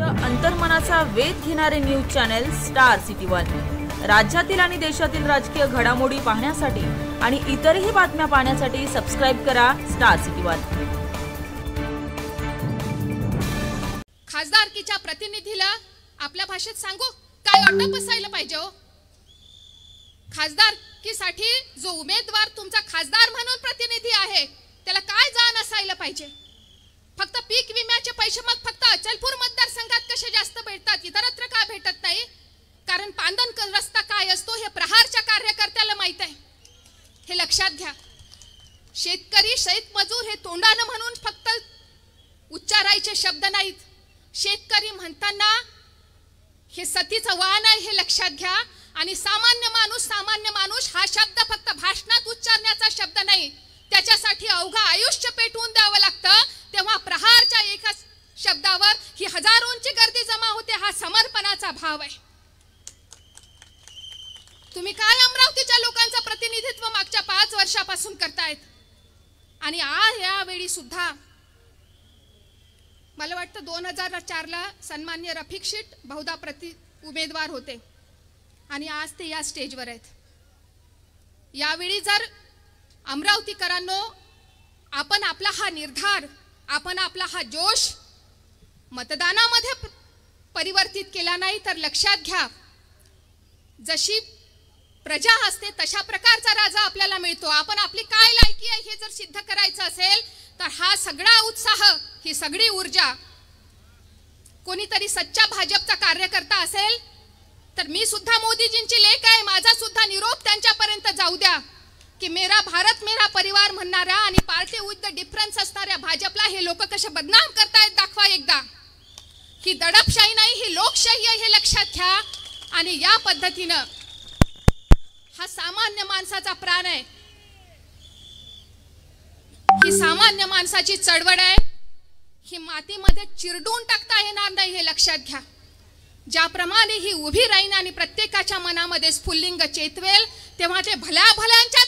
लोकप्रिय अंतर्मनाचा वेध घेणारे news channel star city one. राज्यातील आणि देशातील राजकीय घडामोडी पाहण्यासाठी आणि इतरही बातम्या पाहण्यासाठी सबस्क्राइब करा स्टार सिटी वन। खासदारकीच्या प्रतिनिधीला आपल्या भाषेत सांगू काय अटक बसायला पाहिजे हो। खासदारकीसाठी जो उमेदवार तुमचा खासदार म्हणून प्रतिनिधी आहे त्याला काय जाण असायला पाहिजे। फक्त पीक विम्याचे पैसे मग फक्त अचलपूर मतदारसंघात कसे जास्त भेटतात, इतरत्र का भेटत नाही? कारण पांदन रस्ता काय असतो हे प्रहारच्या कार्यकर्त्याला माहित आहे, हे लक्षात घ्या। शेतकरी शेतमजूर हे तोंडाने म्हणून फक्त उच्चारायचे शब्द नाहीत, शेतकरी म्हणताना हे सतीचं वाण आहे हे लक्षात घ्या। आणि सामान्य माणूस हा शब्द फक्त भाषणात उच्चारण्याचा शब्द नाही, त्याच्यासाठी अवघा आयुष्य पेटवून द्यावं लागतं। तेव्हा प्रहारच्या एका शब्दावर ही हजारोंची गर्दी जमा होते, हा समर्पणाचा भाव आहे। तुम्ही काय अमरावतीच्या लोकांचं प्रतिनिधित्व मागच्या 5 वर्षापासून करतायत आणि आज यावेळी सुद्धा मला वाटतं 2004 ला सन्मान्य रफिक शेठ बहुधा उमेदवार होते आणि आज ते या स्टेजवर आहेत। यावेळी जर अमरावतीकरांनो आपण आपला हा निर्धार, आपण आपला हा जोश मतदानामध्ये परिवर्तित केला नाही तर लक्षात घ्या जशी प्रजा असते तशा प्रकारचा राजा आपल्याला मिळतो। आपण आपली काय लायकी आहे हे जर सिद्ध करायचं असेल तर हा सगळा उत्साह, ही सगळी ऊर्जा कोणीतरी सच्चा भाजपचा कार्यकर्ता असेल तर मी सुद्धा मोदीजींची लेक आहे, माझा सुद्धा निरोप त्यांच्यापर्यंत जाऊ द्या की मेरा भारत मेरा परिवार म्हणणाऱ्या आणि पार्टी विथ द डिफरन्स असणाऱ्या भाजपला हे लोक कसे बदनाम करतायत दाखवा एकदा। ही दडपशाही नाही, ही लोकशाही आहे हे लक्षात घ्या। आणि या पद्धतीनं हा सामान्य माणसाचा प्राण आहे, ही सामान्य माणसाची चळवळ आहे, ही मातीमध्ये चिरडून टाकता येणार नाही हे लक्षात घ्या। ज्याप्रमाणे ही उभी राहीन आणि प्रत्येकाच्या मनामध्ये स्फुल्लिंग चेतवेल तेव्हा ते भल्या भल्यांच्या